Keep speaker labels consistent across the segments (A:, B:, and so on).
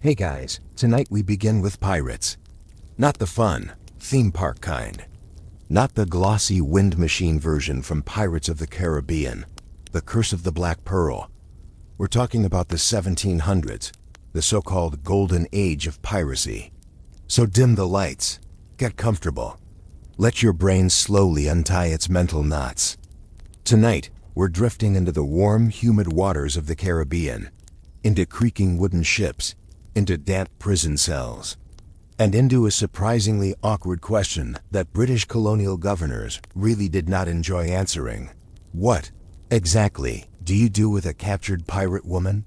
A: Hey guys, tonight we begin with pirates. Not the fun, theme park kind. Not the glossy wind machine version from Pirates of the Caribbean, The Curse of the Black Pearl. We're talking about the 1700s, the so-called Golden Age of Piracy. So dim the lights, get comfortable. Let your brain slowly untie its mental knots. Tonight, we're drifting into the warm, humid waters of the Caribbean, into creaking wooden ships, into damp prison cells, and into a surprisingly awkward question that British colonial governors really did not enjoy answering. What, exactly, do you do with a captured pirate woman?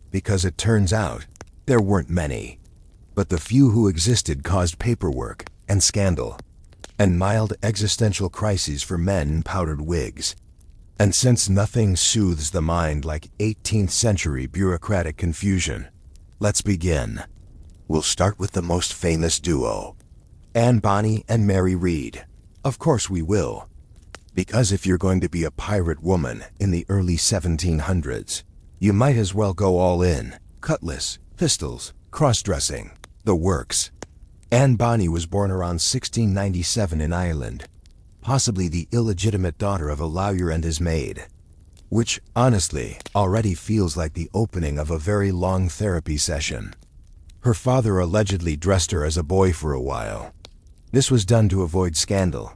A: Because it turns out, there weren't many. But the few who existed caused paperwork and scandal, and mild existential crises for men in powdered wigs. And since nothing soothes the mind like 18th century bureaucratic confusion, let's begin. We'll start with the most famous duo, Bonny and Mary Read. Of course we will. Because if you're going to be a pirate woman in the early 1700s, you might as well go all in. Cutlass, pistols, cross-dressing, the works. Bonny was born around 1697 in Ireland, possibly the illegitimate daughter of a lawyer and his maid. Which, honestly, already feels like the opening of a very long therapy session. Her father allegedly dressed her as a boy for a while. This was done to avoid scandal.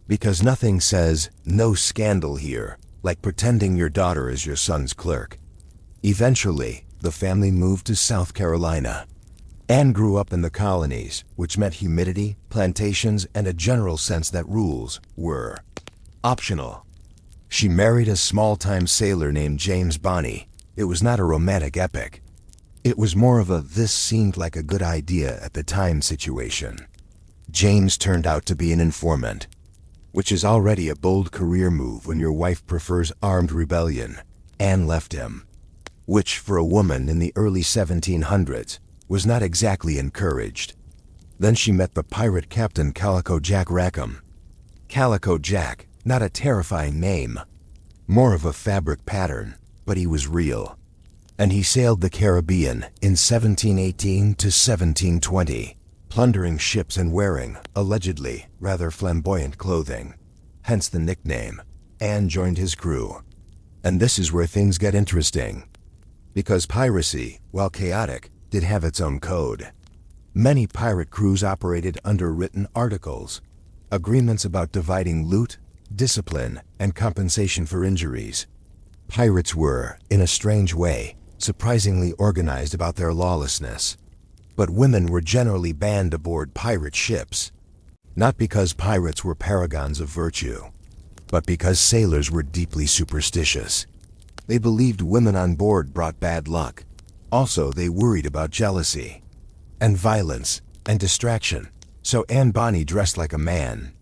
A: Because nothing says, no scandal here, like pretending your daughter is your son's clerk. Eventually, the family moved to South Carolina. Anne grew up in the colonies, which meant humidity, plantations, and a general sense that rules were optional. She married a small-time sailor named James Bonny. It was not a romantic epic. It was more of a this seemed like a good idea at the time situation. James turned out to be an informant, which is already a bold career move when your wife prefers armed rebellion. Anne left him, which for a woman in the early 1700s was not exactly encouraged. Then she met the pirate captain Calico Jack Rackham. Calico Jack, not a terrifying name, more of a fabric pattern, but he was real. And he sailed the Caribbean in 1718 to 1720, plundering ships and wearing, allegedly, rather flamboyant clothing. Hence the nickname. Anne joined his crew. And this is where things get interesting. Because piracy, while chaotic, did have its own code. Many pirate crews operated under written articles, agreements about dividing loot, discipline, and compensation for injuries. Pirates were, in a strange way, surprisingly organized about their lawlessness. But women were generally banned aboard pirate ships. Not because pirates were paragons of virtue, but because sailors were deeply superstitious. They believed women on board brought bad luck. Also, they worried about jealousy, and violence, and distraction. So Bonny dressed like a man.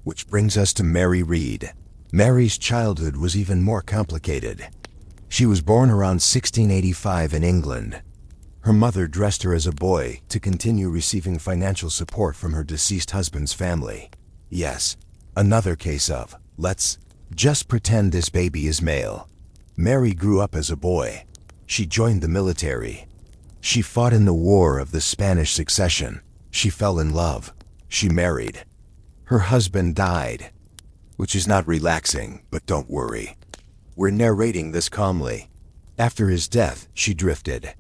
A: Which brings us to Mary Read. Mary's childhood was even more complicated. She was born around 1685 in England. Her mother dressed her as a boy to continue receiving financial support from her deceased husband's family. Yes, another case of, let's just pretend this baby is male. Mary grew up as a boy. She joined the military. She fought in the War of the Spanish Succession. She fell in love. She married. Her husband died, which is not relaxing, but don't worry. We're narrating this calmly. After his death, she drifted.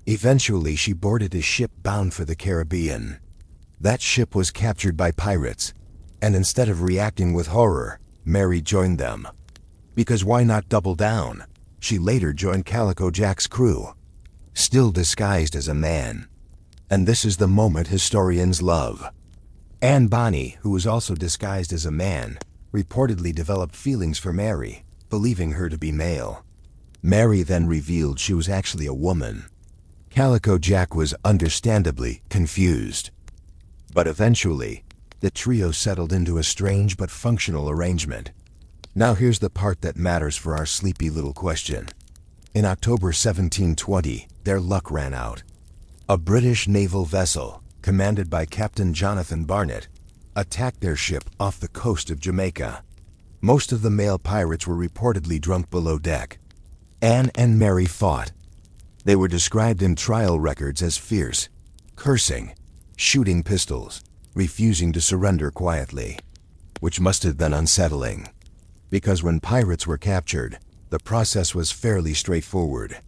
A: Eventually, she boarded a ship bound for the Caribbean. That ship was captured by pirates, and instead of reacting with horror, Mary joined them. Because why not double down? She later joined Calico Jack's crew, still disguised as a man. And this is the moment historians love. Bonny, who was also disguised as a man, reportedly developed feelings for Mary, believing her to be male. Mary then revealed she was actually a woman. Calico Jack was understandably confused. But eventually, the trio settled into a strange but functional arrangement. Now here's the part that matters for our sleepy little question. In October 1720, their luck ran out. A British naval vessel, commanded by Captain Jonathan Barnett, attacked their ship off the coast of Jamaica. Most of the male pirates were reportedly drunk below deck. Anne and Mary fought, They were described in trial records as fierce, cursing, shooting pistols, refusing to surrender quietly, which must have been unsettling, because when pirates were captured, the process was fairly straightforward.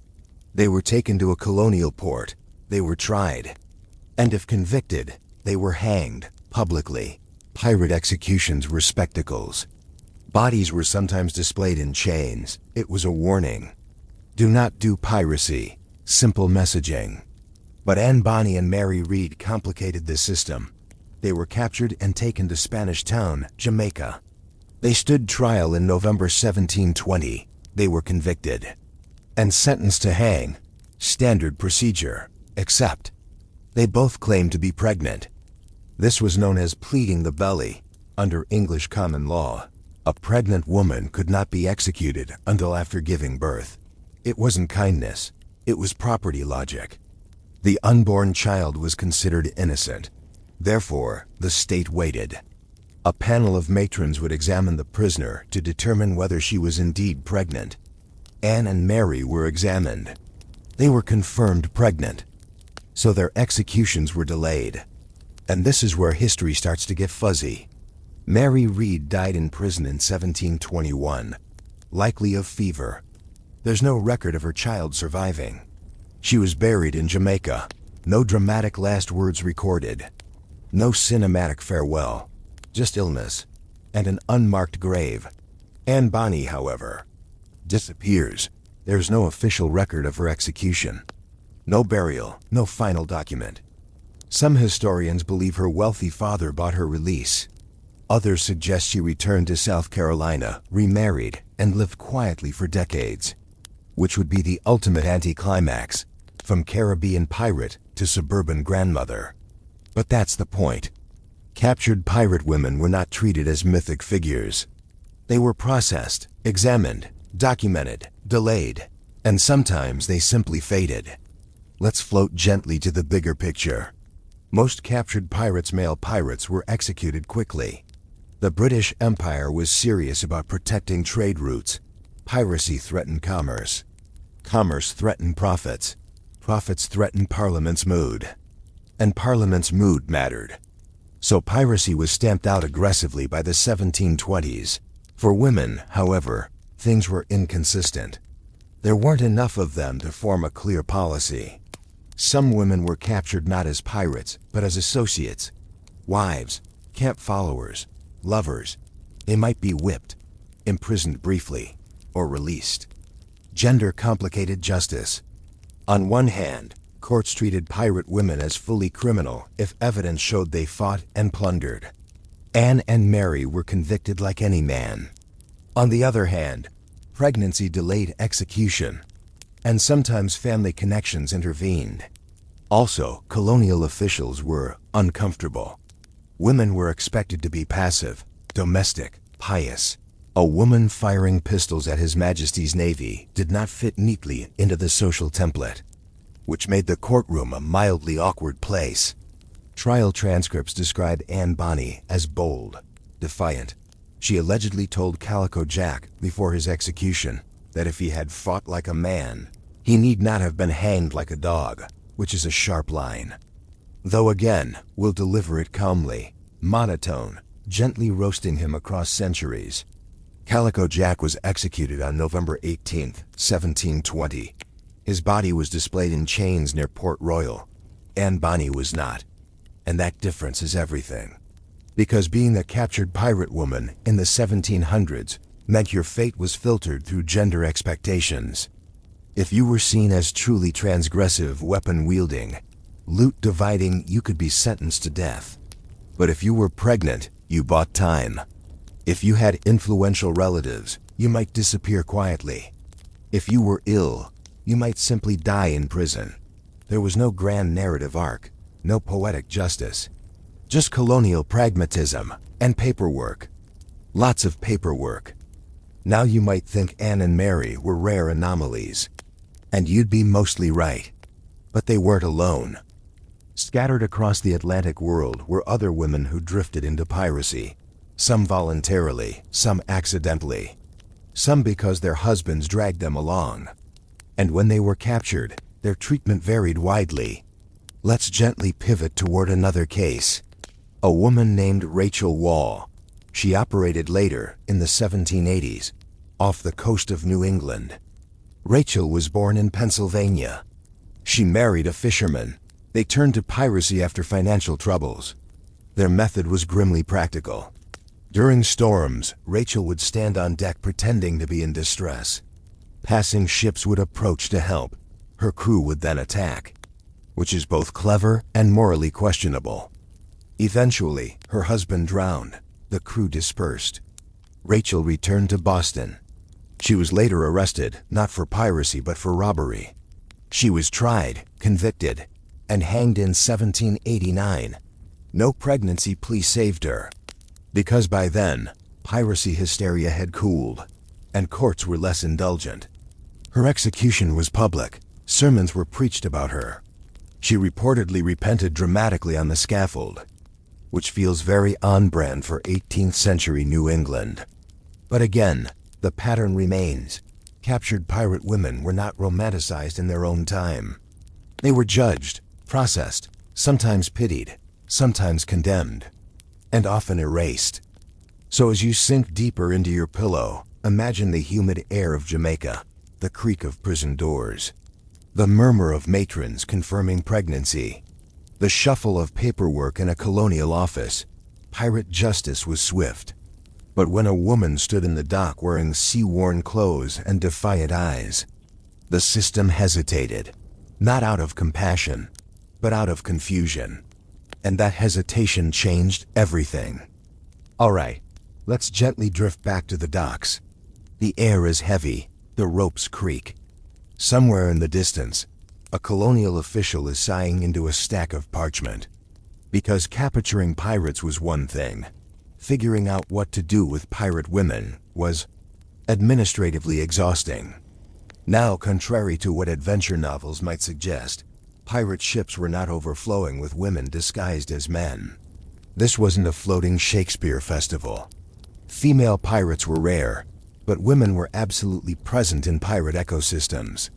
A: They were taken to a colonial port, they were tried, and if convicted, they were hanged publicly. Pirate executions were spectacles. Bodies were sometimes displayed in chains. It was a warning. Do not do piracy. Simple messaging. But Bonny and Mary Read complicated the system. They were captured and taken to Spanish Town, Jamaica. They stood trial in November 1720. They were convicted and sentenced to hang. Standard procedure, except they both claimed to be pregnant. This was known as pleading the belly. Under English common law, a pregnant woman could not be executed until after giving birth. It wasn't kindness, it was property logic. The unborn child was considered innocent. Therefore, the state waited. A panel of matrons would examine the prisoner to determine whether she was indeed pregnant. Anne and Mary were examined. They were confirmed pregnant, so their executions were delayed. And this is where history starts to get fuzzy. Mary Read died in prison in 1721, likely of fever. There's no record of her child surviving. She was buried in Jamaica. No dramatic last words recorded. No cinematic farewell. Just illness and an unmarked grave. Bonny, however, disappears. There's no official record of her execution. No burial, no final document. Some historians believe her wealthy father bought her release. Others suggest she returned to South Carolina, remarried, and lived quietly for decades, which would be the ultimate anticlimax, from Caribbean pirate to suburban grandmother. But that's the point. Captured pirate women were not treated as mythic figures. They were processed, examined, documented, delayed, and sometimes they simply faded. Let's float gently to the bigger picture. Most captured male pirates were executed quickly. The British Empire was serious about protecting trade routes. Piracy threatened commerce. Commerce threatened profits. Profits threatened Parliament's mood. And Parliament's mood mattered. So piracy was stamped out aggressively by the 1720s. For women, however, things were inconsistent. There weren't enough of them to form a clear policy. Some women were captured not as pirates, but as associates, wives, camp followers, lovers. They might be whipped, imprisoned briefly, or released. Gender complicated justice. On one hand, courts treated pirate women as fully criminal if evidence showed they fought and plundered. Anne and Mary were convicted like any man. On the other hand, pregnancy delayed execution, and sometimes family connections intervened. Also, colonial officials were uncomfortable. Women were expected to be passive, domestic, pious. A woman firing pistols at His Majesty's Navy did not fit neatly into the social template, which made the courtroom a mildly awkward place. Trial transcripts describe Bonny as bold, defiant. She allegedly told Calico Jack before his execution that if he had fought like a man, he need not have been hanged like a dog, which is a sharp line. Though again, we'll deliver it calmly, monotone, gently roasting him across centuries. Calico Jack was executed on November 18, 1720. His body was displayed in chains near Port Royal. Bonny was not. And that difference is everything. Because being a captured pirate woman in the 1700s meant your fate was filtered through gender expectations. If you were seen as truly transgressive, weapon-wielding, loot-dividing, you could be sentenced to death. But if you were pregnant, you bought time. If you had influential relatives, you might disappear quietly. If you were ill, you might simply die in prison. There was no grand narrative arc, no poetic justice. Just colonial pragmatism and paperwork. Lots of paperwork. Now you might think Anne and Mary were rare anomalies. And you'd be mostly right. But they weren't alone. Scattered across the Atlantic world were other women who drifted into piracy. Some voluntarily, some accidentally. Some because their husbands dragged them along. And when they were captured, their treatment varied widely. Let's gently pivot toward another case. A woman named Rachel Wall. She operated later, in the 1780s, off the coast of New England. Rachel was born in Pennsylvania. She married a fisherman. They turned to piracy after financial troubles. Their method was grimly practical. During storms, Rachel would stand on deck pretending to be in distress. Passing ships would approach to help. Her crew would then attack, which is both clever and morally questionable. Eventually, her husband drowned. The crew dispersed. Rachel returned to Boston. She was later arrested, not for piracy but for robbery. She was tried, convicted, and hanged in 1789. No pregnancy plea saved her, because by then, piracy hysteria had cooled, and courts were less indulgent. Her execution was public. Sermons were preached about her. She reportedly repented dramatically on the scaffold, which feels very on-brand for 18th century New England. But again, the pattern remains. Captured pirate women were not romanticized in their own time. They were judged, processed, sometimes pitied, sometimes condemned, and often erased. So as you sink deeper into your pillow, imagine the humid air of Jamaica, the creak of prison doors, the murmur of matrons confirming pregnancy, the shuffle of paperwork in a colonial office. Pirate justice was swift. But when a woman stood in the dock wearing sea-worn clothes and defiant eyes, the system hesitated, not out of compassion, but out of confusion. And that hesitation changed everything. All right, let's gently drift back to the docks. The air is heavy, the ropes creak. Somewhere in the distance, a colonial official is sighing into a stack of parchment. Because capturing pirates was one thing, figuring out what to do with pirate women was administratively exhausting. Now, contrary to what adventure novels might suggest, pirate ships were not overflowing with women disguised as men. This wasn't a floating Shakespeare festival. Female pirates were rare, but women were absolutely present in pirate ecosystems.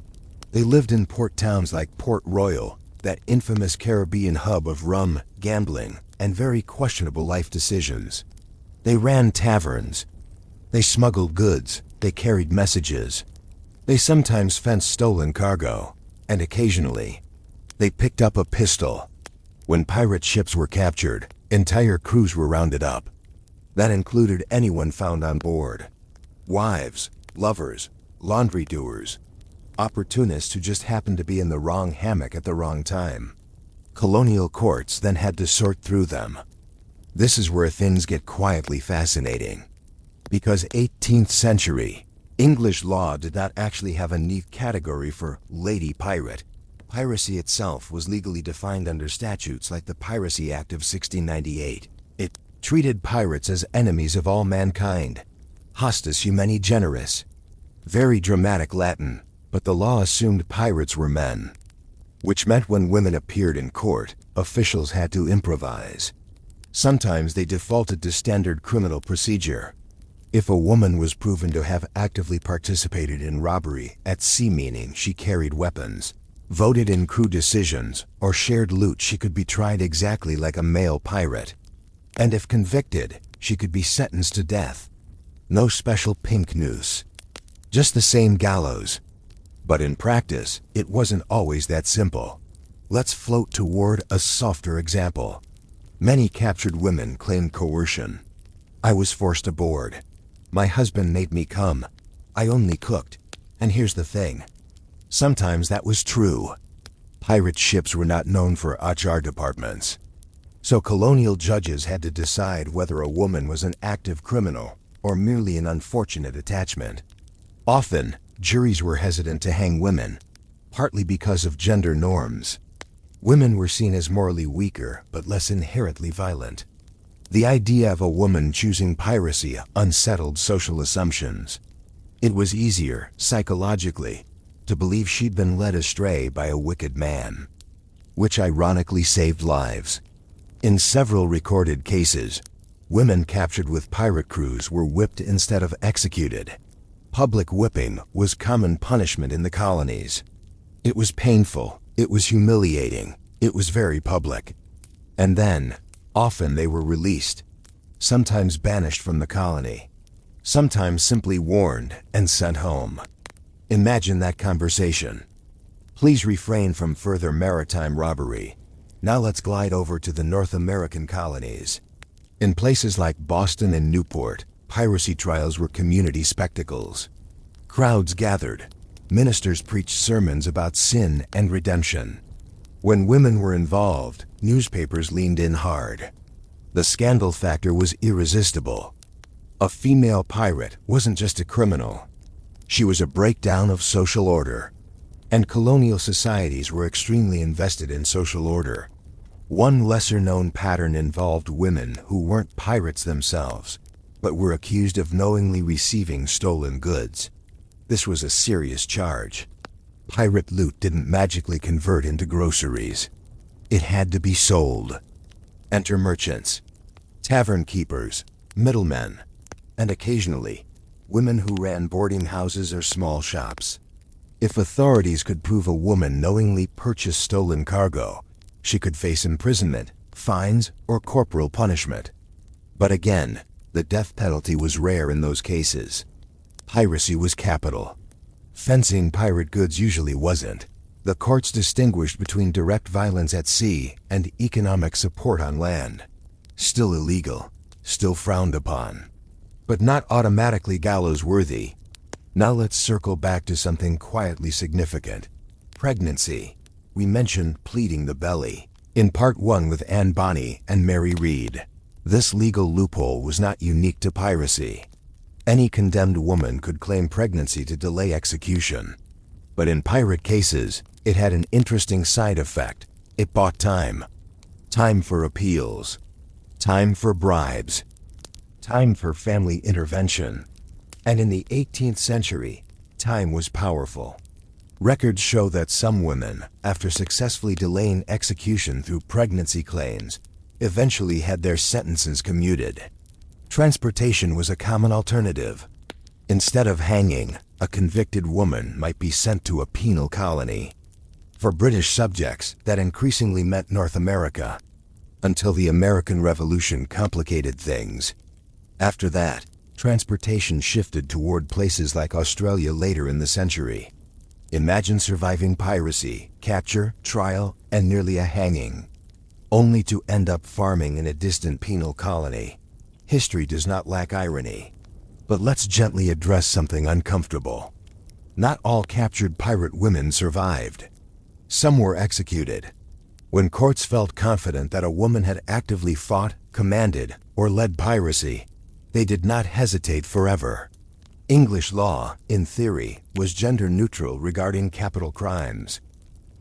A: They lived in port towns like Port Royal, that infamous Caribbean hub of rum, gambling, and very questionable life decisions. They ran taverns. They smuggled goods. They carried messages. They sometimes fenced stolen cargo, and occasionally, they picked up a pistol. When pirate ships were captured, entire crews were rounded up. That included anyone found on board. Wives, lovers, laundry doers, opportunists who just happened to be in the wrong hammock at the wrong time. Colonial courts then had to sort through them. This is where things get quietly fascinating. Because 18th century, English law did not actually have a neat category for lady pirate. Piracy itself was legally defined under statutes like the Piracy Act of 1698. It treated pirates as enemies of all mankind. Hostis humani generis. Very dramatic Latin, but the law assumed pirates were men, which meant when women appeared in court, officials had to improvise. Sometimes they defaulted to standard criminal procedure. If a woman was proven to have actively participated in robbery at sea, meaning she carried weapons, voted in crew decisions, or shared loot, she could be tried exactly like a male pirate. And if convicted, she could be sentenced to death. No special pink noose. Just the same gallows. But in practice, it wasn't always that simple. Let's float toward a softer example. Many captured women claimed coercion. I was forced aboard. My husband made me come. I only cooked. And here's the thing. Sometimes that was true. Pirate ships were not known for HR departments. So colonial judges had to decide whether a woman was an active criminal or merely an unfortunate attachment. Often, juries were hesitant to hang women, partly because of gender norms. Women were seen as morally weaker but less inherently violent. The idea of a woman choosing piracy unsettled social assumptions. It was easier, psychologically, to believe she'd been led astray by a wicked man, which ironically saved lives. In several recorded cases, women captured with pirate crews were whipped instead of executed. Public whipping was common punishment in the colonies. It was painful, it was humiliating, it was very public. And then, often they were released, sometimes banished from the colony, sometimes simply warned and sent home. Imagine that conversation. Please refrain from further maritime robbery. Now let's glide over to the North American colonies. In places like Boston and Newport, piracy trials were community spectacles. Crowds gathered. Ministers preached sermons about sin and redemption. When women were involved, newspapers leaned in hard. The scandal factor was irresistible. A female pirate wasn't just a criminal. She was a breakdown of social order. And colonial societies were extremely invested in social order. One lesser-known pattern involved women who weren't pirates themselves, but were accused of knowingly receiving stolen goods. This was a serious charge. Pirate loot didn't magically convert into groceries. It had to be sold. Enter merchants, tavern keepers, middlemen, and occasionally, women who ran boarding houses or small shops. If authorities could prove a woman knowingly purchased stolen cargo, she could face imprisonment, fines, or corporal punishment. But again, the death penalty was rare in those cases. Piracy was capital. Fencing pirate goods usually wasn't. The courts distinguished between direct violence at sea and economic support on land. Still illegal, still frowned upon, but not automatically gallows-worthy. Now let's circle back to something quietly significant. Pregnancy. We mentioned pleading the belly in Part 1 with Bonny and Mary Read. This legal loophole was not unique to piracy. Any condemned woman could claim pregnancy to delay execution. But in pirate cases, it had an interesting side effect. It bought time. Time for appeals. Time for bribes. Time for family intervention. And in the 18th century, time was powerful. Records show that some women, after successfully delaying execution through pregnancy claims, eventually had their sentences commuted. Transportation was a common alternative. Instead of hanging, a convicted woman might be sent to a penal colony. For British subjects, that increasingly meant North America, until the American Revolution complicated things. After that, transportation shifted toward places like Australia later in the century. Imagine surviving piracy, capture, trial, and nearly a hanging, only to end up farming in a distant penal colony. History does not lack irony. But let's gently address something uncomfortable. Not all captured pirate women survived. Some were executed. When courts felt confident that a woman had actively fought, commanded, or led piracy, they did not hesitate forever. English law, in theory, was gender neutral regarding capital crimes.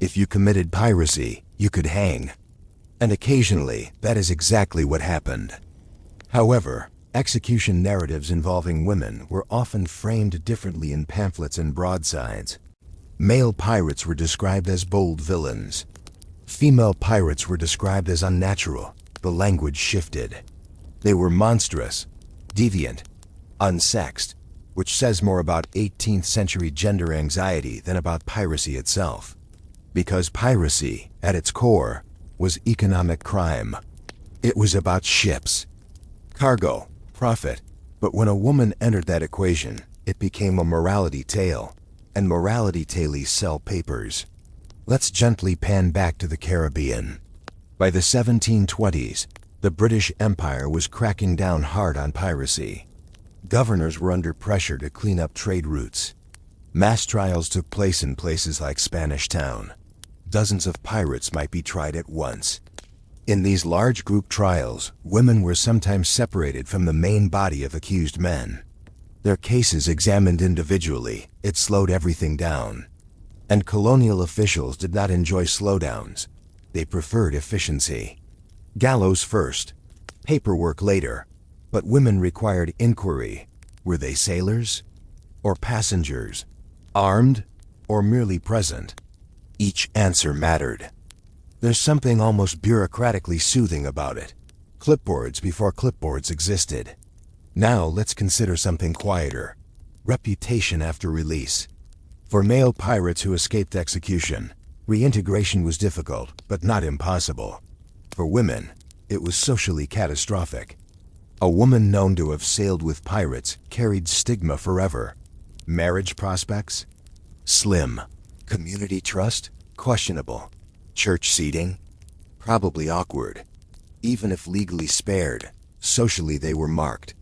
A: If you committed piracy, you could hang. And occasionally, that is exactly what happened. However, execution narratives involving women were often framed differently in pamphlets and broadsides. Male pirates were described as bold villains. Female pirates were described as unnatural. The language shifted. They were monstrous, deviant, unsexed, which says more about 18th century gender anxiety than about piracy itself. Because piracy, at its core, was economic crime. It was about ships, cargo, profit. But when a woman entered that equation, it became a morality tale, and morality tales sell papers. Let's gently pan back to the Caribbean. By the 1720s, the British Empire was cracking down hard on piracy. Governors were under pressure to clean up trade routes. Mass trials took place in places like Spanish Town. Dozens of pirates might be tried at once. In these large group trials, women were sometimes separated from the main body of accused men. Their cases examined individually, it slowed everything down. And colonial officials did not enjoy slowdowns. They preferred efficiency. Gallows first, paperwork later. But women required inquiry. Were they sailors? Or passengers? Armed? Or merely present? Each answer mattered. There's something almost bureaucratically soothing about it. Clipboards before clipboards existed. Now let's consider something quieter. Reputation after release. For male pirates who escaped execution, reintegration was difficult, but not impossible. For women, it was socially catastrophic. A woman known to have sailed with pirates carried stigma forever. Marriage prospects? Slim. Community trust? Questionable. Church seating? Probably awkward. Even if legally spared, socially they were marked.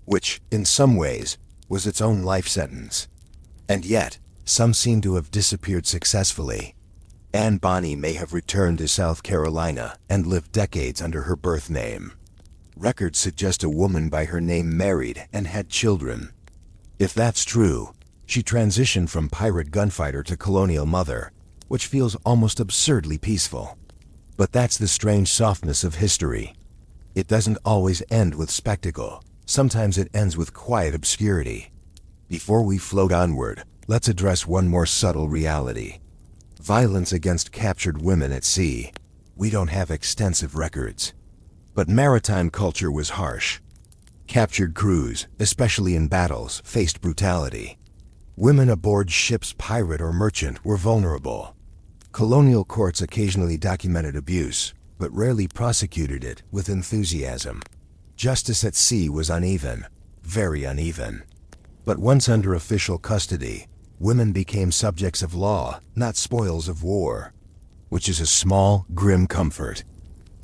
A: Which, in some ways, was its own life sentence. And yet, some seem to have disappeared successfully. Bonny may have returned to South Carolina and lived decades under her birth name. Records suggest a woman by her name married and had children. If that's true, she transitioned from pirate gunfighter to colonial mother, which feels almost absurdly peaceful. But that's the strange softness of history. It doesn't always end with spectacle. Sometimes it ends with quiet obscurity. Before we float onward, let's address one more subtle reality. Violence against captured women at sea. We don't have extensive records. But maritime culture was harsh. Captured crews, especially in battles, faced brutality. Women aboard ships, pirate or merchant, were vulnerable. Colonial courts occasionally documented abuse, but rarely prosecuted it with enthusiasm. Justice at sea was uneven, very uneven. But once under official custody, women became subjects of law, not spoils of war, which is a small, grim comfort.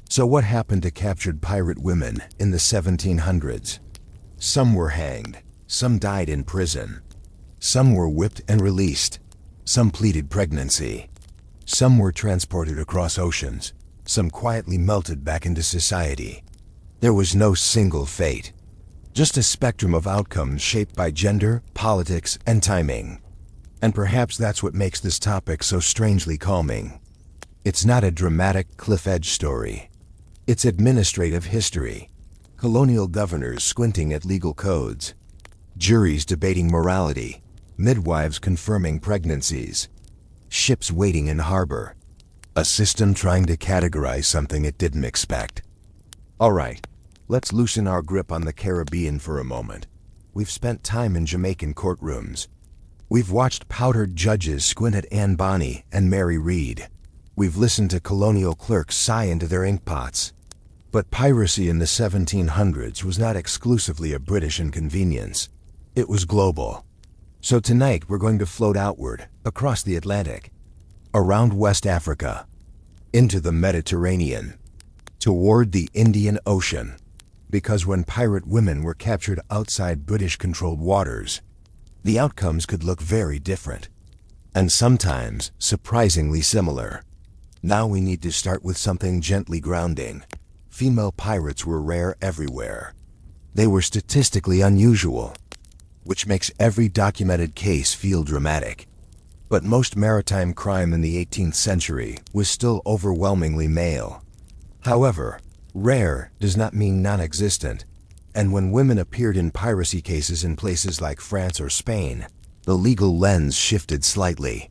A: So what happened to captured pirate women in the 1700s? Some were hanged, some died in prison. Some were whipped and released. Some pleaded pregnancy. Some were transported across oceans. Some quietly melted back into society. There was no single fate, just a spectrum of outcomes shaped by gender, politics, and timing. And perhaps that's what makes this topic so strangely calming. It's not a dramatic cliff-edge story. It's administrative history. Colonial governors squinting at legal codes. Juries debating morality. Midwives confirming pregnancies. Ships waiting in harbor. A system trying to categorize something it didn't expect. All right, let's loosen our grip on the Caribbean for a moment. We've spent time in Jamaican courtrooms. We've watched powdered judges squint at Bonny and Mary Read. We've listened to colonial clerks sigh into their inkpots. But piracy in the 1700s was not exclusively a British inconvenience. It was global. So tonight we're going to float outward, across the Atlantic, around West Africa, into the Mediterranean, toward the Indian Ocean. Because when pirate women were captured outside British-controlled waters, the outcomes could look very different, and sometimes surprisingly similar. Now we need to start with something gently grounding. Female pirates were rare everywhere. They were statistically unusual, which makes every documented case feel dramatic. But most maritime crime in the 18th century was still overwhelmingly male. However, rare does not mean non-existent, and when women appeared in piracy cases in places like France or Spain, the legal lens shifted slightly.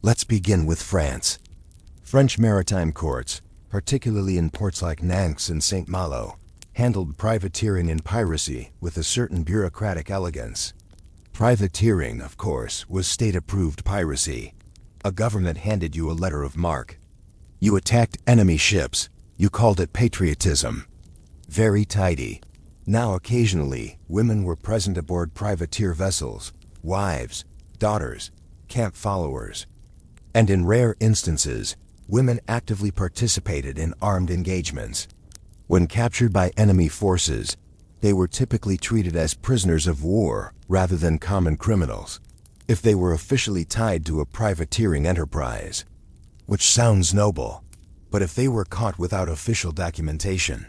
A: Let's begin with France. French maritime courts, particularly in ports like Nantes and Saint-Malo, handled privateering and piracy with a certain bureaucratic elegance. Privateering, of course, was state-approved piracy. A government handed you a letter of marque. You attacked enemy ships. You called it patriotism. Very tidy. Now occasionally, women were present aboard privateer vessels, wives, daughters, camp followers. And in rare instances, women actively participated in armed engagements. When captured by enemy forces, they were typically treated as prisoners of war rather than common criminals, if they were officially tied to a privateering enterprise. Which sounds noble, but if they were caught without official documentation,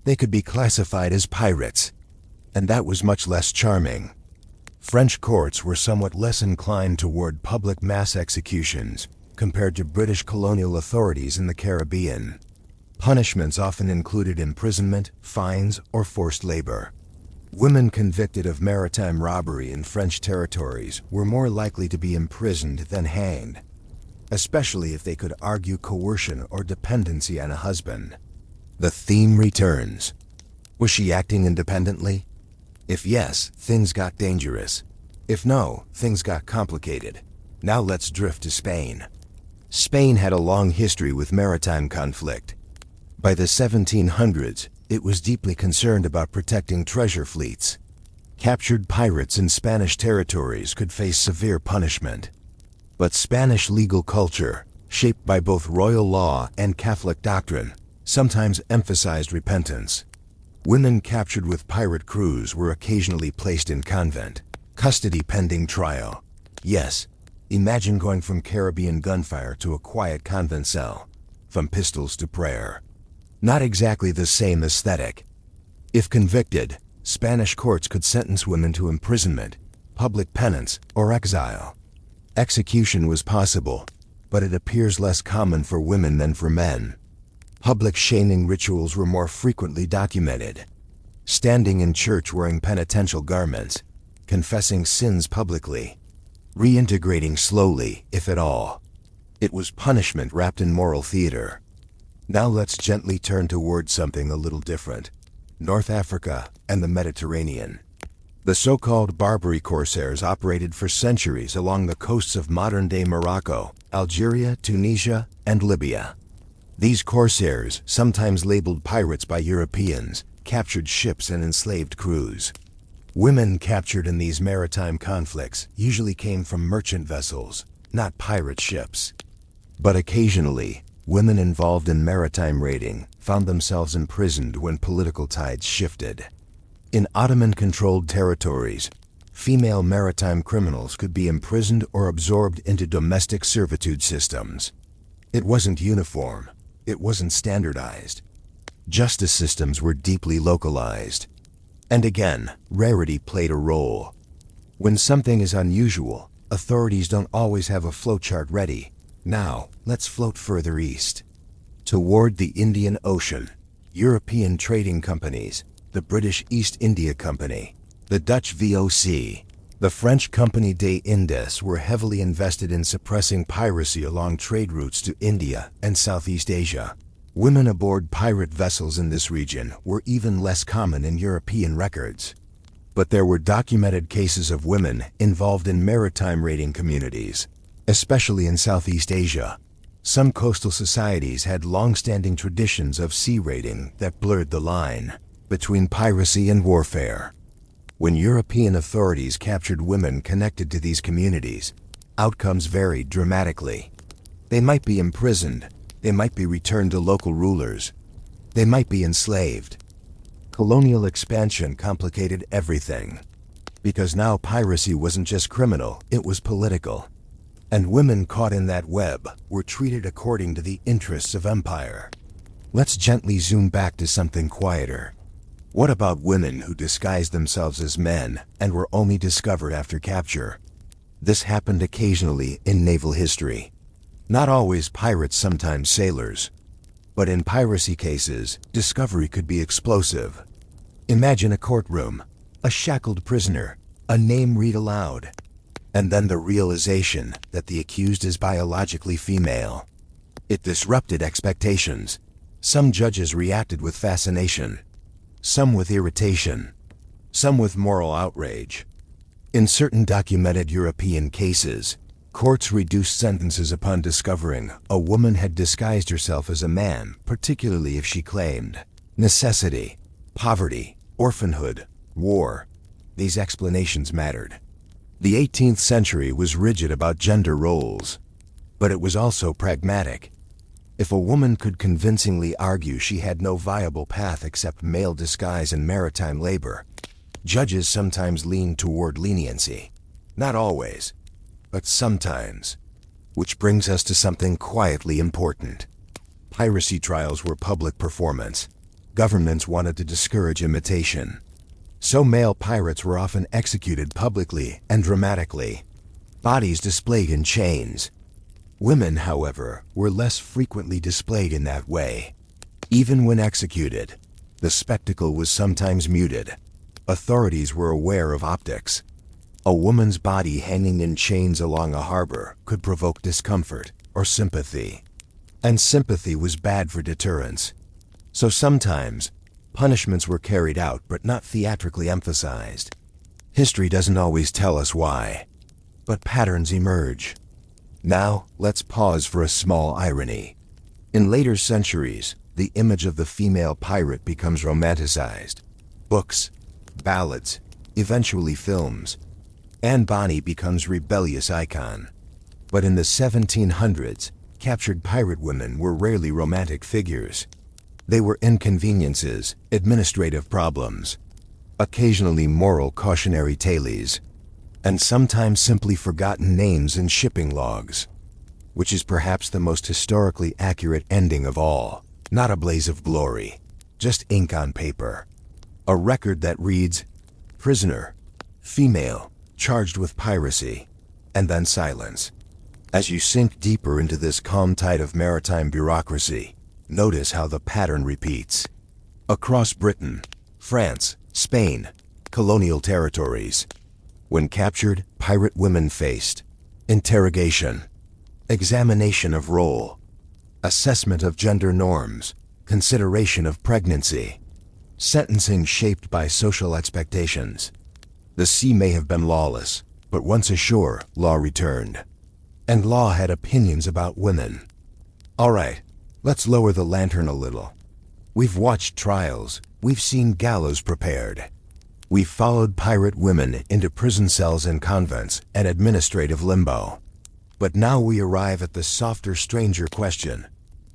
A: they could be classified as pirates, and that was much less charming. French courts were somewhat less inclined toward public mass executions compared to British colonial authorities in the Caribbean. Punishments often included imprisonment, fines, or forced labor. Women convicted of maritime robbery in French territories were more likely to be imprisoned than hanged, especially if they could argue coercion or dependency on a husband. The theme returns. Was she acting independently? If yes, things got dangerous. If no, things got complicated. Now let's drift to Spain. Spain had a long history with maritime conflict. By the 1700s, it was deeply concerned about protecting treasure fleets. Captured pirates in Spanish territories could face severe punishment. But Spanish legal culture, shaped by both royal law and Catholic doctrine, sometimes emphasized repentance. Women captured with pirate crews were occasionally placed in convent custody pending trial. Yes, imagine going from Caribbean gunfire to a quiet convent cell, from pistols to prayer. Not exactly the same aesthetic. If convicted, Spanish courts could sentence women to imprisonment, public penance, or exile. Execution was possible, but it appears less common for women than for men. Public shaming rituals were more frequently documented. Standing in church wearing penitential garments, confessing sins publicly, reintegrating slowly, if at all. It was punishment wrapped in moral theater. Now let's gently turn toward something a little different. North Africa and the Mediterranean. The so-called Barbary corsairs operated for centuries along the coasts of modern-day Morocco, Algeria, Tunisia, and Libya. These corsairs, sometimes labeled pirates by Europeans, captured ships and enslaved crews. Women captured in these maritime conflicts usually came from merchant vessels, not pirate ships. But occasionally, women involved in maritime raiding found themselves imprisoned when political tides shifted. In Ottoman-controlled territories, female maritime criminals could be imprisoned or absorbed into domestic servitude systems. It wasn't uniform. It wasn't standardized. Justice systems were deeply localized. And again, rarity played a role. When something is unusual, authorities don't always have a flowchart ready. Now, let's float further east. Toward the Indian Ocean, European trading companies, the British East India Company, the Dutch VOC, the French Compagnie des Indes were heavily invested in suppressing piracy along trade routes to India and Southeast Asia. Women aboard pirate vessels in this region were even less common in European records. But there were documented cases of women involved in maritime raiding communities, especially in Southeast Asia. Some coastal societies had long-standing traditions of sea raiding that blurred the line between piracy and warfare. When European authorities captured women connected to these communities, outcomes varied dramatically. They might be imprisoned. They might be returned to local rulers. They might be enslaved. Colonial expansion complicated everything. Because now piracy wasn't just criminal, it was political. And women caught in that web were treated according to the interests of empire. Let's gently zoom back to something quieter. What about women who disguised themselves as men and were only discovered after capture? This happened occasionally in naval history. Not always pirates, sometimes sailors. But in piracy cases, discovery could be explosive. Imagine a courtroom, a shackled prisoner, a name read aloud, and then the realization that the accused is biologically female. It disrupted expectations. Some judges reacted with fascination, some with irritation, some with moral outrage. In certain documented European cases, courts reduced sentences upon discovering a woman had disguised herself as a man, particularly if she claimed necessity, poverty, orphanhood, war. These explanations mattered. The 18th century was rigid about gender roles, but it was also pragmatic. If a woman could convincingly argue she had no viable path except male disguise and maritime labor, judges sometimes leaned toward leniency. Not always, but sometimes. Which brings us to something quietly important. Piracy trials were public performance. Governments wanted to discourage imitation. So male pirates were often executed publicly and dramatically, bodies displayed in chains. Women, however, were less frequently displayed in that way. Even when executed, the spectacle was sometimes muted. Authorities were aware of optics. A woman's body hanging in chains along a harbor could provoke discomfort or sympathy. And sympathy was bad for deterrence. So sometimes, punishments were carried out but not theatrically emphasized. History doesn't always tell us why, but patterns emerge. Now, let's pause for a small irony. In later centuries, the image of the female pirate becomes romanticized. Books, ballads, eventually films. Anne Bonny becomes rebellious icon. But in the 1700s, captured pirate women were rarely romantic figures. They were inconveniences, administrative problems, occasionally moral cautionary tales, and sometimes simply forgotten names in shipping logs, which is perhaps the most historically accurate ending of all. Not a blaze of glory, just ink on paper. A record that reads, prisoner, female, charged with piracy, and then silence. As you sink deeper into this calm tide of maritime bureaucracy, notice how the pattern repeats. Across Britain, France, Spain, colonial territories. When captured, pirate women faced interrogation, examination of role, assessment of gender norms, consideration of pregnancy, sentencing shaped by social expectations. The sea may have been lawless, but once ashore, law returned. And law had opinions about women. All right, let's lower the lantern a little. We've watched trials, we've seen gallows prepared. We've followed pirate women into prison cells and convents and administrative limbo. But now we arrive at the softer, stranger question.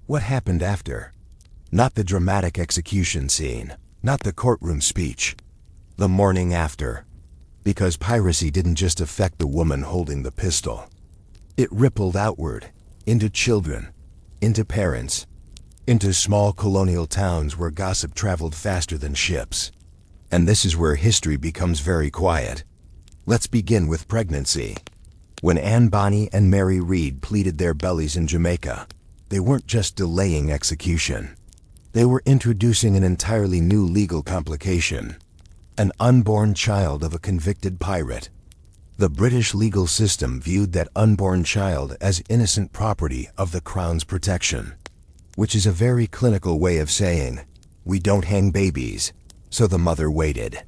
A: What happened after? Not the dramatic execution scene, not the courtroom speech. The morning after. Because piracy didn't just affect the woman holding the pistol. It rippled outward, into children, into parents, into small colonial towns where gossip traveled faster than ships. And this is where history becomes very quiet. Let's begin with pregnancy. When Anne Bonny and Mary Read pleaded their bellies in Jamaica, they weren't just delaying execution. They were introducing an entirely new legal complication. An unborn child of a convicted pirate. The British legal system viewed that unborn child as innocent property of the Crown's protection, which is a very clinical way of saying, we don't hang babies, so the mother waited.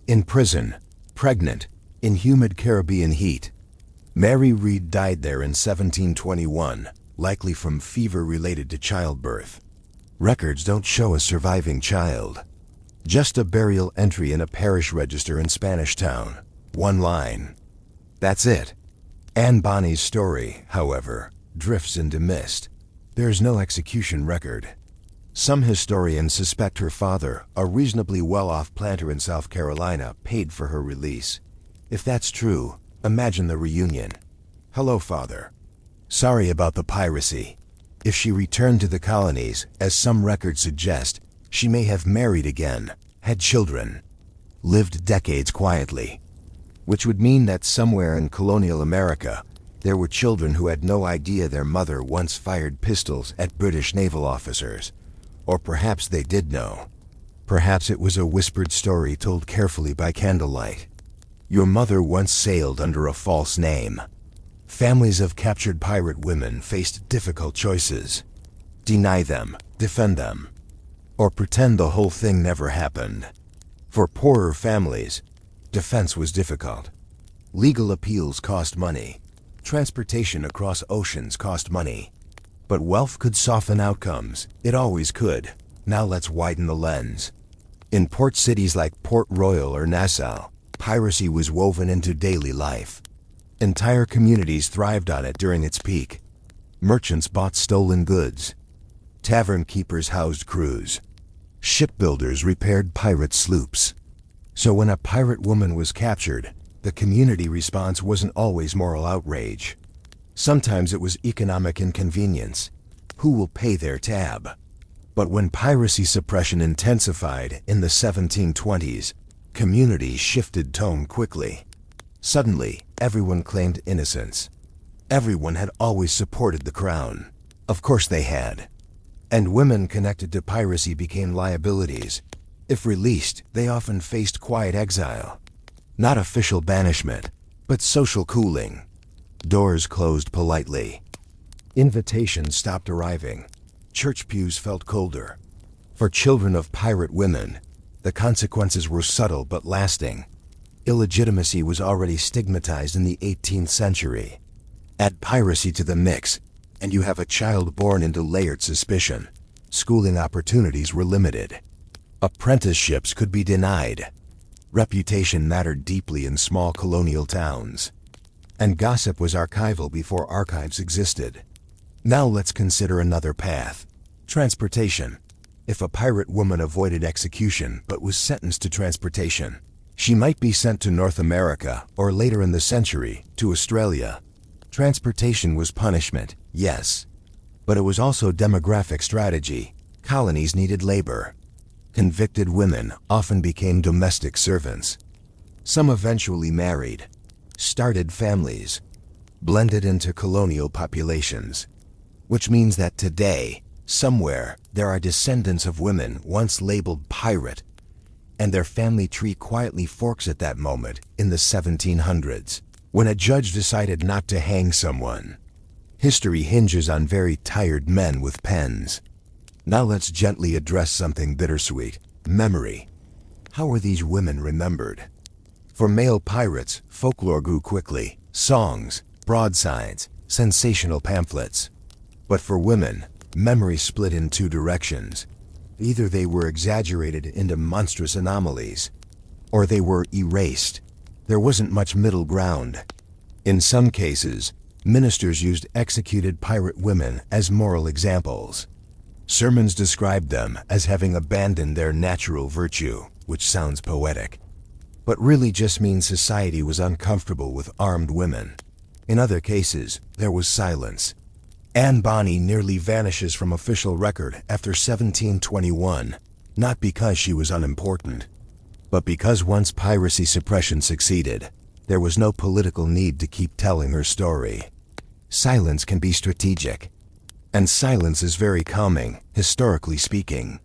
A: In prison, pregnant, in humid Caribbean heat, Mary Read died there in 1721, likely from fever related to childbirth. Records don't show a surviving child. Just a burial entry in a parish register in Spanish Town. One line. That's it. Anne Bonny's story, however, drifts into mist. There's no execution record. Some historians suspect her father, a reasonably well-off planter in South Carolina, paid for her release. If that's true, imagine the reunion. Hello, father. Sorry about the piracy. If she returned to the colonies, as some records suggest, she may have married again, had children, lived decades quietly. Which would mean that somewhere in colonial America, there were children who had no idea their mother once fired pistols at British naval officers. Or perhaps they did know. Perhaps it was a whispered story told carefully by candlelight. Your mother once sailed under a false name. Families of captured pirate women faced difficult choices. Deny them, defend them, or pretend the whole thing never happened. For poorer families, defense was difficult. Legal appeals cost money. Transportation across oceans cost money. But wealth could soften outcomes. It always could. Now let's widen the lens. In port cities like Port Royal or Nassau, piracy was woven into daily life. Entire communities thrived on it during its peak. Merchants bought stolen goods. Tavern keepers housed crews. Shipbuilders repaired pirate sloops. So when a pirate woman was captured, the community response wasn't always moral outrage. Sometimes it was economic inconvenience. Who will pay their tab? But when piracy suppression intensified in the 1720s, communities shifted tone quickly. Suddenly, everyone claimed innocence. Everyone had always supported the crown. Of course they had. And women connected to piracy became liabilities. If released, they often faced quiet exile. Not official banishment, but social cooling. Doors closed politely. Invitations stopped arriving. Church pews felt colder. For children of pirate women, the consequences were subtle but lasting. Illegitimacy was already stigmatized in the 18th century. Add piracy to the mix, and you have a child born into layered suspicion. Schooling opportunities were limited. Apprenticeships could be denied. Reputation mattered deeply in small colonial towns. And gossip was archival before archives existed. Now let's consider another path. Transportation. If a pirate woman avoided execution but was sentenced to transportation, she might be sent to North America, or later in the century, to Australia. Transportation was punishment, yes. But it was also demographic strategy. Colonies needed labor. Convicted women often became domestic servants. Some eventually married, started families, blended into colonial populations. Which means that today, somewhere, there are descendants of women once labeled pirate, and their family tree quietly forks at that moment in the 1700s, when a judge decided not to hang someone. History hinges on very tired men with pens. Now let's gently address something bittersweet: memory. How were these women remembered? For male pirates, folklore grew quickly: songs, broadsides, sensational pamphlets. But for women, memory split in two directions. Either they were exaggerated into monstrous anomalies, or they were erased. There wasn't much middle ground. In some cases, ministers used executed pirate women as moral examples. Sermons described them as having abandoned their natural virtue, which sounds poetic, but really just means society was uncomfortable with armed women. In other cases, there was silence. Bonny nearly vanishes from official record after 1721, not because she was unimportant, but because once piracy suppression succeeded, there was no political need to keep telling her story. Silence can be strategic, and silence is very calming, historically speaking.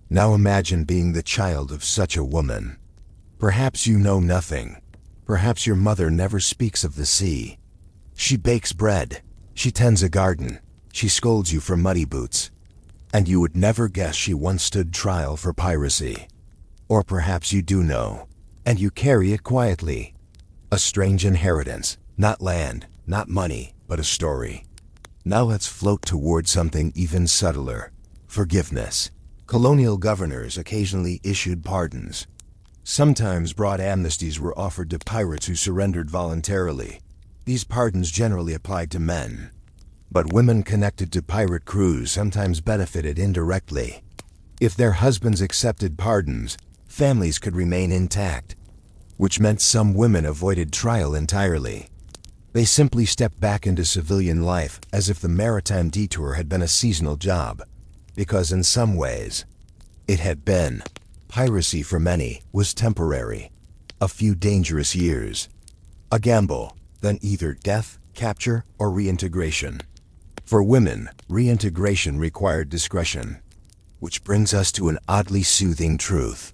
A: Now imagine being the child of such a woman. Perhaps you know nothing. Perhaps your mother never speaks of the sea. She bakes bread. She tends a garden. She scolds you for muddy boots. And you would never guess she once stood trial for piracy. Or perhaps you do know, and you carry it quietly. A strange inheritance, not land, not money, but a story. Now let's float toward something even subtler: forgiveness. Colonial governors occasionally issued pardons. Sometimes broad amnesties were offered to pirates who surrendered voluntarily. These pardons generally applied to men, but women connected to pirate crews sometimes benefited indirectly. If their husbands accepted pardons, families could remain intact, which meant some women avoided trial entirely. They simply stepped back into civilian life as if the maritime detour had been a seasonal job, because in some ways, it had been. Piracy for many was temporary, a few dangerous years, a gamble, then either death, capture, or reintegration. For women, reintegration required discretion. Which brings us to an oddly soothing truth.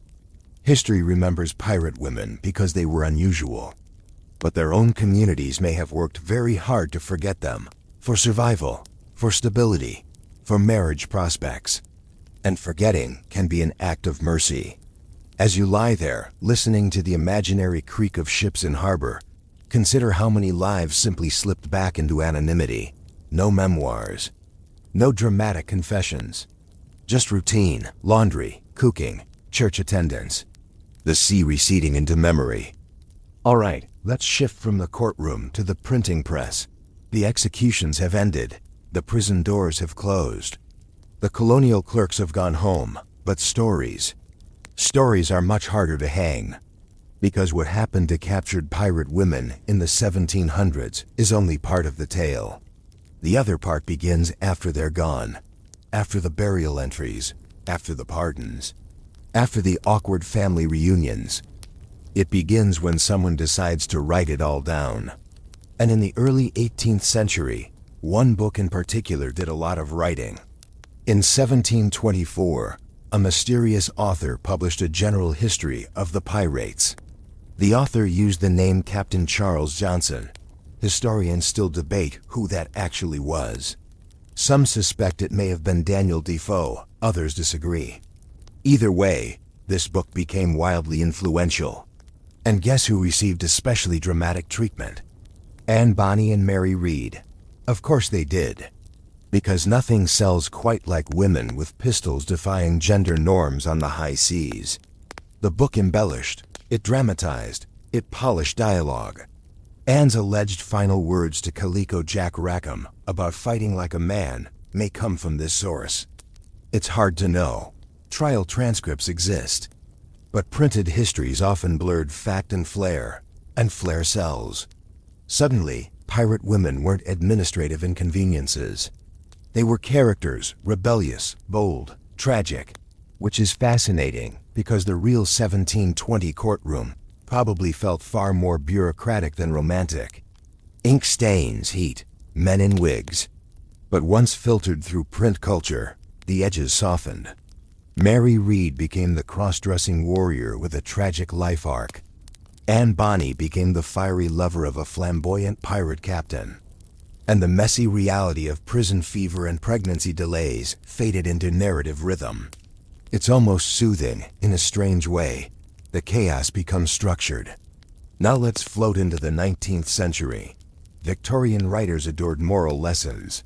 A: History remembers pirate women because they were unusual, but their own communities may have worked very hard to forget them, for survival, for stability, for marriage prospects. And forgetting can be an act of mercy. As you lie there, listening to the imaginary creak of ships in harbor, consider how many lives simply slipped back into anonymity. No memoirs. No dramatic confessions. Just routine, laundry, cooking, church attendance. The sea receding into memory. All right, let's shift from the courtroom to the printing press. The executions have ended. The prison doors have closed. The colonial clerks have gone home, but stories are much harder to hang. Because what happened to captured pirate women in the 1700s is only part of the tale. The other part begins after they're gone, after the burial entries, after the pardons, after the awkward family reunions. It begins when someone decides to write it all down. And in the early 18th century, one book in particular did a lot of writing. In 1724, a mysterious author published a general history of the pirates. The author used the name Captain Charles Johnson. Historians still debate who that actually was. Some suspect it may have been Daniel Defoe, others disagree. Either way, this book became wildly influential. And guess who received especially dramatic treatment? Anne Bonny and Mary Read. Of course they did. Because nothing sells quite like women with pistols defying gender norms on the high seas. The book embellished, it dramatized, it polished dialogue. Anne's alleged final words to Calico Jack Rackham about fighting like a man may come from this source. It's hard to know. Trial transcripts exist. But printed histories often blurred fact and flair sells. Suddenly, pirate women weren't administrative inconveniences. They were characters, rebellious, bold, tragic, which is fascinating because the real 1720 courtroom probably felt far more bureaucratic than romantic. Ink stains, heat, men in wigs. But once filtered through print culture, the edges softened. Mary Read became the cross-dressing warrior with a tragic life arc. Anne Bonny became the fiery lover of a flamboyant pirate captain. And the messy reality of prison fever and pregnancy delays faded into narrative rhythm. It's almost soothing, in a strange way. The chaos becomes structured. Now let's float into the 19th century. Victorian writers adored moral lessons.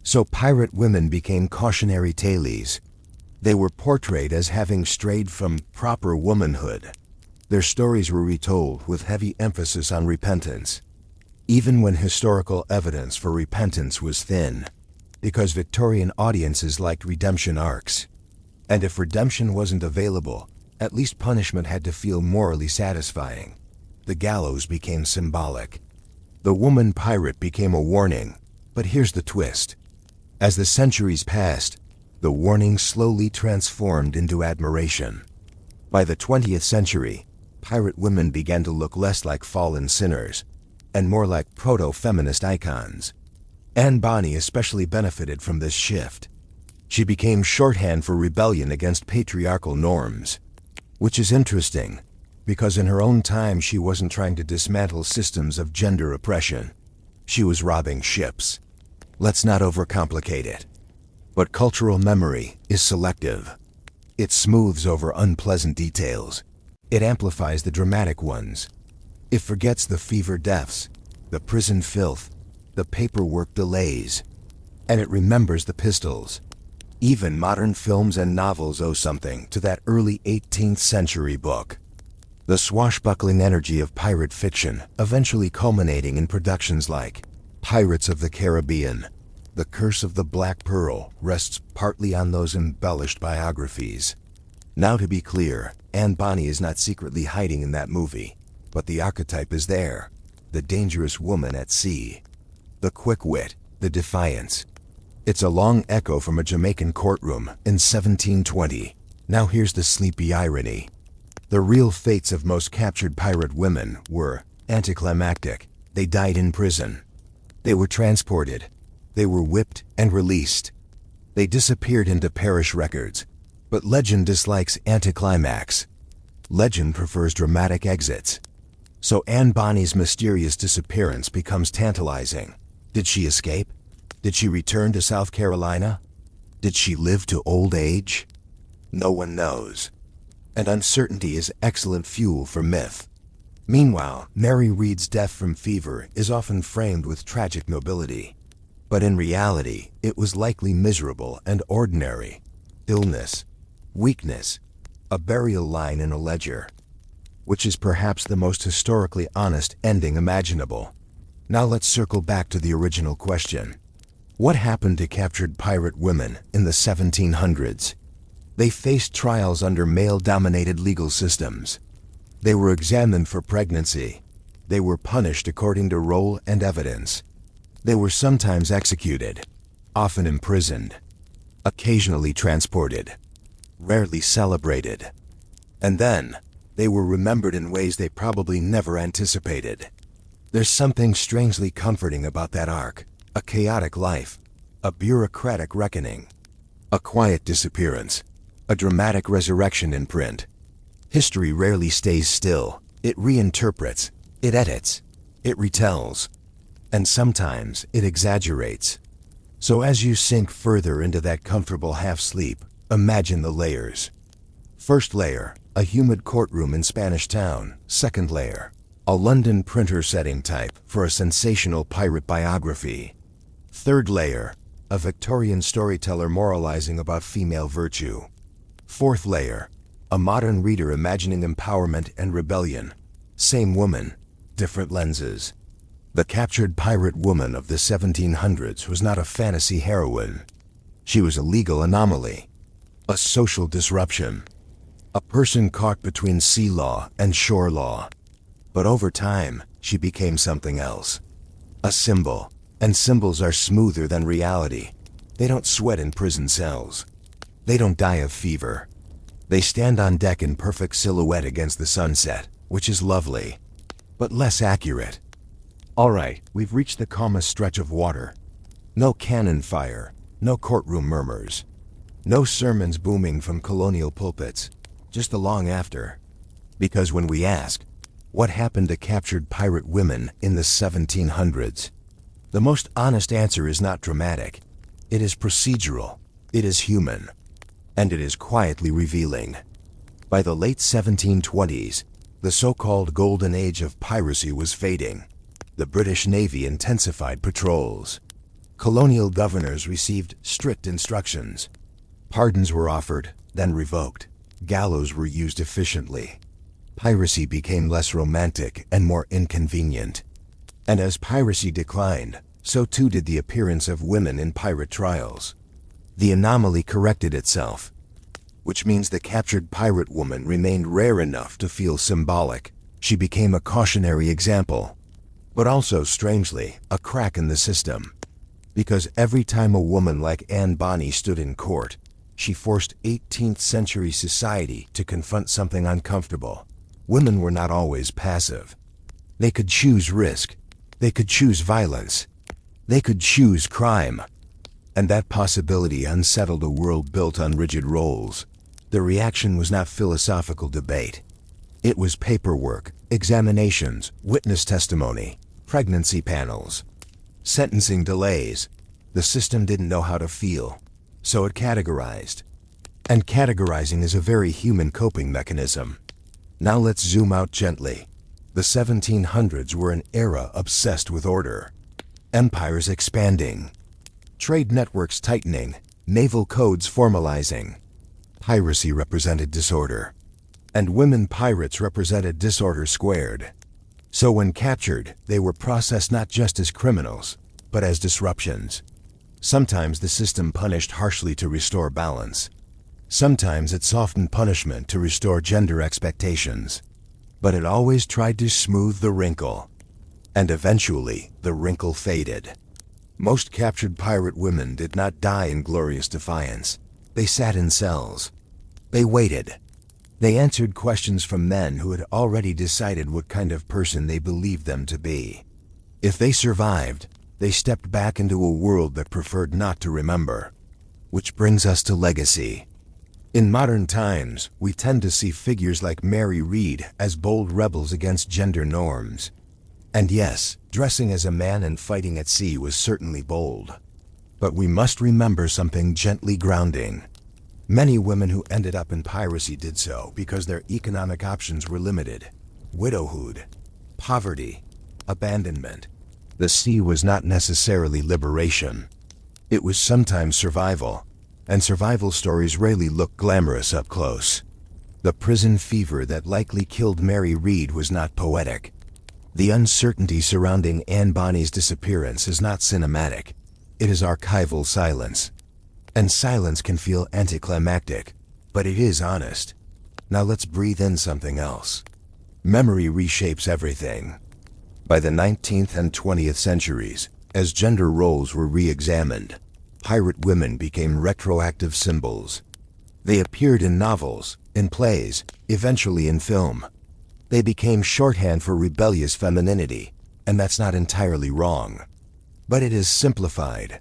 A: So pirate women became cautionary tales. They were portrayed as having strayed from proper womanhood. Their stories were retold with heavy emphasis on repentance, even when historical evidence for repentance was thin, because Victorian audiences liked redemption arcs. And if redemption wasn't available, at least punishment had to feel morally satisfying. The gallows became symbolic. The woman pirate became a warning. But here's the twist. As the centuries passed, the warning slowly transformed into admiration. By the 20th century, pirate women began to look less like fallen sinners and more like proto-feminist icons. Anne Bonny especially benefited from this shift. She became shorthand for rebellion against patriarchal norms, which is interesting because in her own time she wasn't trying to dismantle systems of gender oppression. She was robbing ships. Let's not overcomplicate it. But cultural memory is selective. It smooths over unpleasant details. It amplifies the dramatic ones. It forgets the fever deaths, the prison filth, the paperwork delays, and it remembers the pistols. Even modern films and novels owe something to that early 18th century book. The swashbuckling energy of pirate fiction eventually culminating in productions like Pirates of the Caribbean. The curse of the Black Pearl rests partly on those embellished biographies. Now to be clear, Anne Bonny is not secretly hiding in that movie, but the archetype is there. The dangerous woman at sea. The quick wit, the defiance. It's a long echo from a Jamaican courtroom in 1720. Now here's the sleepy irony. The real fates of most captured pirate women were anticlimactic. They died in prison. They were transported. They were whipped and released. They disappeared into parish records. But legend dislikes anticlimax. Legend prefers dramatic exits. So Anne Bonny's mysterious disappearance becomes tantalizing. Did she escape? Did she return to South Carolina? Did she live to old age? No one knows. And uncertainty is excellent fuel for myth. Meanwhile, Mary Read's death from fever is often framed with tragic nobility. But in reality, it was likely miserable and ordinary. Illness, weakness, a burial line in a ledger, which is perhaps the most historically honest ending imaginable. Now let's circle back to the original question. What happened to captured pirate women in the 1700s? They faced trials under male-dominated legal systems. They were examined for pregnancy. They were punished according to role and evidence. They were sometimes executed, often imprisoned, occasionally transported, rarely celebrated. And then, they were remembered in ways they probably never anticipated. There's something strangely comforting about that arc. A chaotic life, a bureaucratic reckoning, a quiet disappearance, a dramatic resurrection in print. History rarely stays still. It reinterprets, it edits, it retells. And sometimes it exaggerates. So as you sink further into that comfortable half-sleep, imagine the layers. First layer, a humid courtroom in Spanish Town. Second layer, A London printer setting type for a sensational pirate biography. Third layer, a Victorian storyteller moralizing about female virtue. Fourth layer, a modern reader imagining empowerment and rebellion. Same woman, different lenses. The captured pirate woman of the 1700s was not a fantasy heroine. She was a legal anomaly, a social disruption, a person caught between sea law and shore law. But over time, she became something else. A symbol, and symbols are smoother than reality. They don't sweat in prison cells. They don't die of fever. They stand on deck in perfect silhouette against the sunset, which is lovely, but less accurate. All right, we've reached the calmest stretch of water. No cannon fire, no courtroom murmurs, no sermons booming from colonial pulpits, just the long after. Because when we ask, what happened to captured pirate women in the 1700s? The most honest answer is not dramatic. It is procedural, it is human, and it is quietly revealing. By the late 1720s, the so-called Golden Age of Piracy was fading. The British Navy intensified patrols. Colonial governors received strict instructions. Pardons were offered, then revoked. Gallows were used efficiently. Piracy became less romantic and more inconvenient. And as piracy declined, so too did the appearance of women in pirate trials. The anomaly corrected itself, which means the captured pirate woman remained rare enough to feel symbolic. She became a cautionary example, but also, strangely, a crack in the system. Because every time a woman like Bonny stood in court, she forced 18th century society to confront something uncomfortable. Women were not always passive. They could choose risk. They could choose violence. They could choose crime. And that possibility unsettled a world built on rigid roles. The reaction was not philosophical debate. It was paperwork, examinations, witness testimony, pregnancy panels, sentencing delays. The system didn't know how to feel, so it categorized. And categorizing is a very human coping mechanism. Now let's zoom out gently. The 1700s were an era obsessed with order. Empires expanding. Trade networks tightening. Naval codes formalizing. Piracy represented disorder. And women pirates represented disorder squared. So when captured, they were processed not just as criminals, but as disruptions. Sometimes the system punished harshly to restore balance. Sometimes it softened punishment to restore gender expectations. But it always tried to smooth the wrinkle. And eventually, the wrinkle faded. Most captured pirate women did not die in glorious defiance. They sat in cells. They waited. They answered questions from men who had already decided what kind of person they believed them to be. If they survived, they stepped back into a world that preferred not to remember. Which brings us to legacy. In modern times, we tend to see figures like Mary Read as bold rebels against gender norms. And yes, dressing as a man and fighting at sea was certainly bold. But we must remember something gently grounding. Many women who ended up in piracy did so because their economic options were limited. Widowhood, poverty, abandonment. The sea was not necessarily liberation. It was sometimes survival. And survival stories rarely look glamorous up close. The prison fever that likely killed Mary Read was not poetic. The uncertainty surrounding Bonny's disappearance is not cinematic. It is archival silence. And silence can feel anticlimactic, but it is honest. Now let's breathe in something else. Memory reshapes everything. By the 19th and 20th centuries, as gender roles were re-examined, pirate women became retroactive symbols. They appeared in novels, in plays, eventually in film. They became shorthand for rebellious femininity, and that's not entirely wrong. But it is simplified.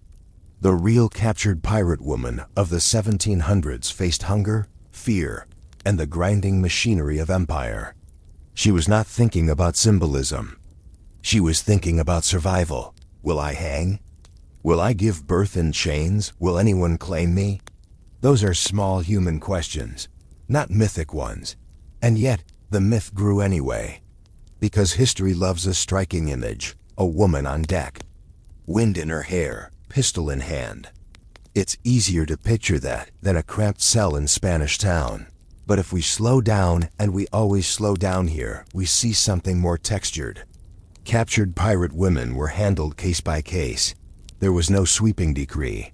A: The real captured pirate woman of the 1700s faced hunger, fear, and the grinding machinery of empire. She was not thinking about symbolism. She was thinking about survival. Will I hang? Will I give birth in chains? Will anyone claim me? Those are small human questions, not mythic ones. And yet, the myth grew anyway. Because history loves a striking image, a woman on deck, wind in her hair, pistol in hand. It's easier to picture that than a cramped cell in Spanish Town. But if we slow down, and we always slow down here, we see something more textured. Captured pirate women were handled case by case. There was no sweeping decree.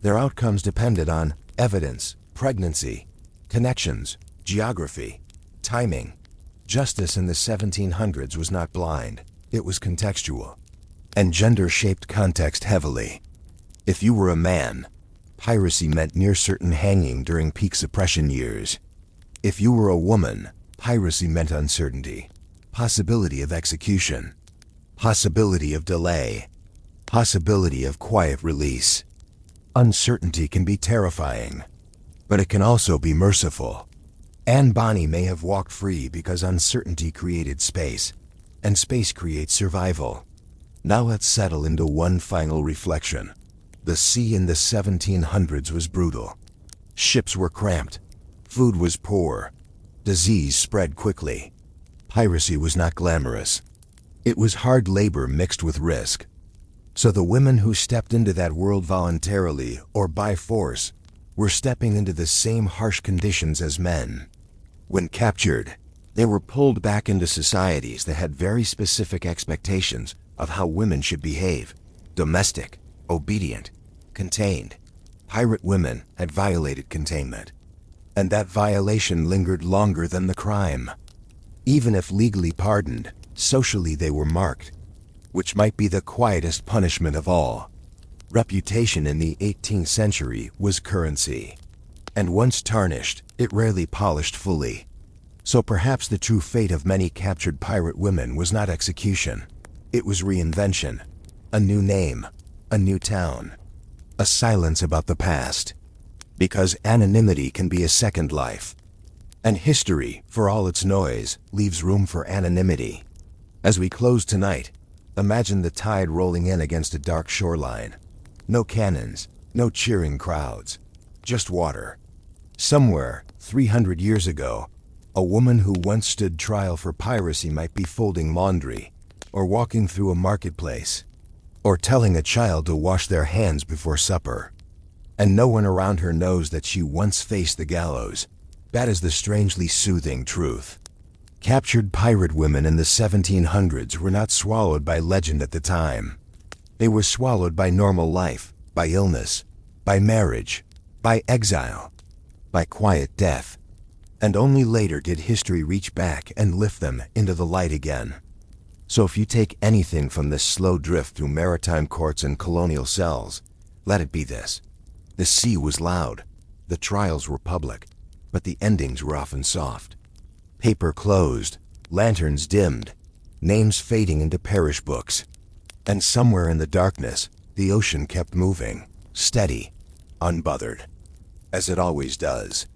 A: Their outcomes depended on evidence, pregnancy, connections, geography, timing. Justice in the 1700s was not blind, it was contextual. And gender shaped context heavily. If you were a man, piracy meant near certain hanging during peak suppression years. If you were a woman, piracy meant uncertainty, possibility of execution, possibility of delay, possibility of quiet release. Uncertainty can be terrifying, but it can also be merciful. And Bonny may have walked free because uncertainty created space, and space creates survival. Now let's settle into one final reflection. The sea in the 1700s was brutal. Ships were cramped. Food was poor. Disease spread quickly. Piracy was not glamorous. It was hard labor mixed with risk. So the women who stepped into that world voluntarily or by force were stepping into the same harsh conditions as men. When captured, they were pulled back into societies that had very specific expectations of how women should behave: domestic, obedient, contained. Pirate women had violated containment, and that violation lingered longer than the crime. Even if legally pardoned, socially they were marked, which might be the quietest punishment of all. Reputation in the 18th century was currency, and once tarnished, it rarely polished fully. So perhaps the true fate of many captured pirate women was not execution. It was reinvention, a new name, a new town, a silence about the past. Because anonymity can be a second life. And history, for all its noise, leaves room for anonymity. As we close tonight, imagine the tide rolling in against a dark shoreline. No cannons, no cheering crowds, just water. Somewhere, 300 years ago, a woman who once stood trial for piracy might be folding laundry, or walking through a marketplace, or telling a child to wash their hands before supper. And no one around her knows that she once faced the gallows. That is the strangely soothing truth. Captured pirate women in the 1700s were not swallowed by legend at the time. They were swallowed by normal life, by illness, by marriage, by exile, by quiet death. And only later did history reach back and lift them into the light again. So if you take anything from this slow drift through maritime courts and colonial cells, let it be this. The sea was loud, the trials were public, but the endings were often soft. Paper closed, lanterns dimmed, names fading into parish books. And somewhere in the darkness, the ocean kept moving, steady, unbothered, as it always does.